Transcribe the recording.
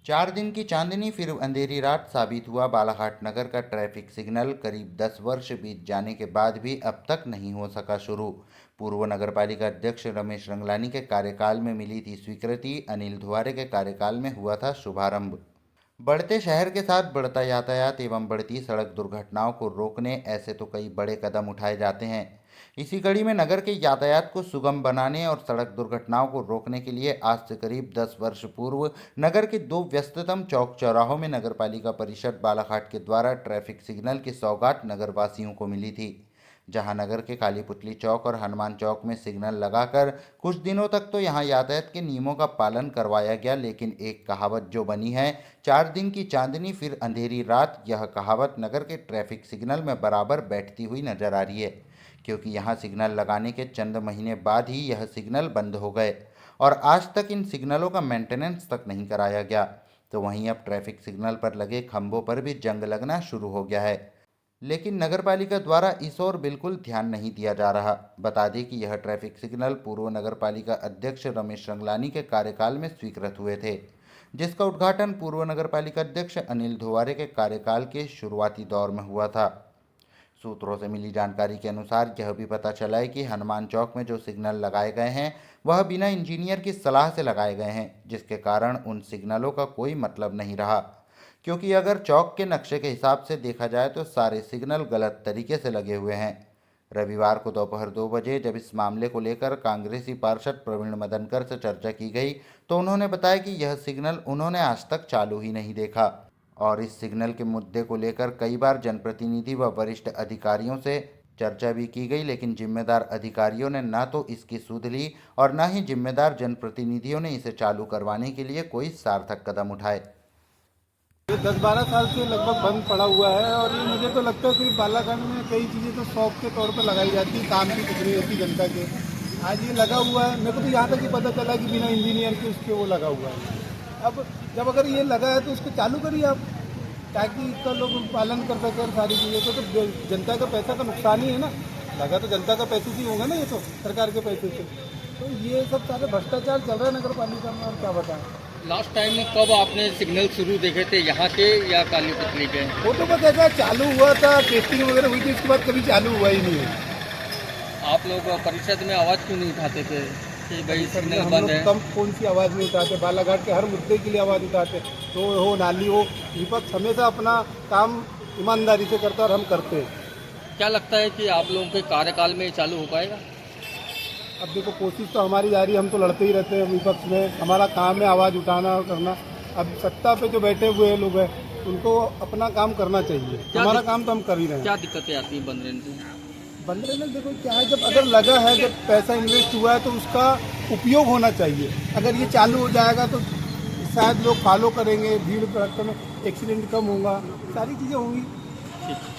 4 दिन की चांदनी फिर अंधेरी रात साबित हुआ। बालाघाट नगर का ट्रैफिक सिग्नल करीब 10 वर्ष बीत जाने के बाद भी अब तक नहीं हो सका शुरू। पूर्व नगरपालिका अध्यक्ष रमेश रंगलानी के कार्यकाल में मिली थी स्वीकृति, अनिल धुआरे के कार्यकाल में हुआ था शुभारंभ। बढ़ते शहर के साथ बढ़ता यातायात एवं बढ़ती सड़क दुर्घटनाओं को रोकने ऐसे तो कई बड़े कदम उठाए जाते हैं। इसी कड़ी में नगर के यातायात को सुगम बनाने और सड़क दुर्घटनाओं को रोकने के लिए आज से करीब 10 वर्ष पूर्व नगर के 2 व्यस्ततम चौक चौराहों में नगरपालिका परिषद बालाघाट के द्वारा ट्रैफिक सिग्नल की सौगात नगरवासियों को मिली थी। जहां नगर के कालीपुतली चौक और हनुमान चौक में सिग्नल लगाकर कुछ दिनों तक तो यहां यातायात के नियमों का पालन करवाया गया, लेकिन एक कहावत जो बनी है, 4 दिन की चांदनी फिर अंधेरी रात, यह कहावत नगर के ट्रैफिक सिग्नल में बराबर बैठती हुई नजर आ रही है। क्योंकि यहां सिग्नल लगाने के चंद महीने बाद ही यह सिग्नल बंद हो गए और आज तक इन सिग्नलों का मेंटेनेंस तक नहीं कराया गया। तो वहीं अब ट्रैफिक सिग्नल पर लगे खंभों पर भी जंग लगना शुरू हो गया है, लेकिन नगरपालिका द्वारा इस ओर बिल्कुल ध्यान नहीं दिया जा रहा। बता दें कि यह ट्रैफिक सिग्नल पूर्व नगरपालिका अध्यक्ष रमेश रंगलानी के कार्यकाल में स्वीकृत हुए थे, जिसका उद्घाटन पूर्व नगरपालिका अध्यक्ष अनिल धुआरे के कार्यकाल के शुरुआती दौर में हुआ था। सूत्रों से मिली जानकारी के अनुसार यह भी पता चला है कि हनुमान चौक में जो सिग्नल लगाए गए हैं वह बिना इंजीनियर की सलाह से लगाए गए हैं, जिसके कारण उन सिग्नलों का कोई मतलब नहीं रहा। क्योंकि अगर चौक के नक्शे के हिसाब से देखा जाए तो सारे सिग्नल गलत तरीके से लगे हुए हैं। रविवार को दोपहर 2 बजे जब इस मामले को लेकर कांग्रेसी पार्षद प्रवीण मदनकर से चर्चा की गई तो उन्होंने बताया कि यह सिग्नल उन्होंने आज तक चालू ही नहीं देखा और इस सिग्नल के मुद्दे को लेकर कई बार जनप्रतिनिधि व वरिष्ठ अधिकारियों से चर्चा भी की गई, लेकिन जिम्मेदार अधिकारियों ने न तो इसकी सुध ली और न ही जिम्मेदार जनप्रतिनिधियों ने इसे चालू करवाने के लिए कोई सार्थक कदम उठाए। ये 10-12 साल से लगभग बंद पड़ा हुआ है और ये मुझे तो लगता है कि बालाघाट में कई चीज़ें तो शौक के तौर पर लगाई जाती है, काम की कुछ नहीं होती जनता के। आज ये लगा हुआ है, मेरे को तो यहाँ तक ही पता चला कि बिना इंजीनियर के उसके वो लगा हुआ है। अब जब अगर ये लगा है तो उसको चालू करिए आप, ताकि इसका लोग पालन कर सकें सारी चीज़ें। तो जनता का पैसा का नुकसान ही है ना, लगा तो जनता का पैसे से ही होगा ना, ये तो सरकार के पैसे से। तो ये सब सारे भ्रष्टाचार चल रहा है नगर पालिका में, और क्या बताएं। लास्ट टाइम में कब आपने सिग्नल शुरू देखे थे, यहाँ के या कालीपुतली के? वो तो बस ऐसा चालू हुआ था, टेस्टिंग वगैरह हुई थी, उसके बाद कभी चालू हुआ ही नहीं है। आप लोग परिषद में आवाज़ क्यों नहीं उठाते थे कि भाई सिग्नल हम बंद लोग है? कम कौन सी आवाज़ नहीं उठाते, बालाघाट के हर मुद्दे के लिए आवाज़ उठाते, तो हो नाली हो। विपक्ष हमेशा अपना काम ईमानदारी से करता और हम करते हैं। क्या लगता है कि आप लोगों के कार्यकाल में चालू हो पाएगा? अब देखो, कोशिश तो हमारी जारी, हम तो लड़ते ही रहते हैं विपक्ष में, हमारा काम है आवाज़ उठाना और करना। अब सत्ता पे जो बैठे हुए लोग हैं उनको अपना काम करना चाहिए, हमारा काम तो हम कर ही रहे हैं। क्या दिक्कतें आती हैं बंद रहने से? बंद रहने देखो क्या है, जब अगर लगा है, जब पैसा इन्वेस्ट हुआ है तो उसका उपयोग होना चाहिए। अगर ये चालू हो जाएगा तो शायद लोग फॉलो करेंगे, भीड़ भड़का में एक्सीडेंट कम होगा, सारी चीज़ें होंगी। ठीक।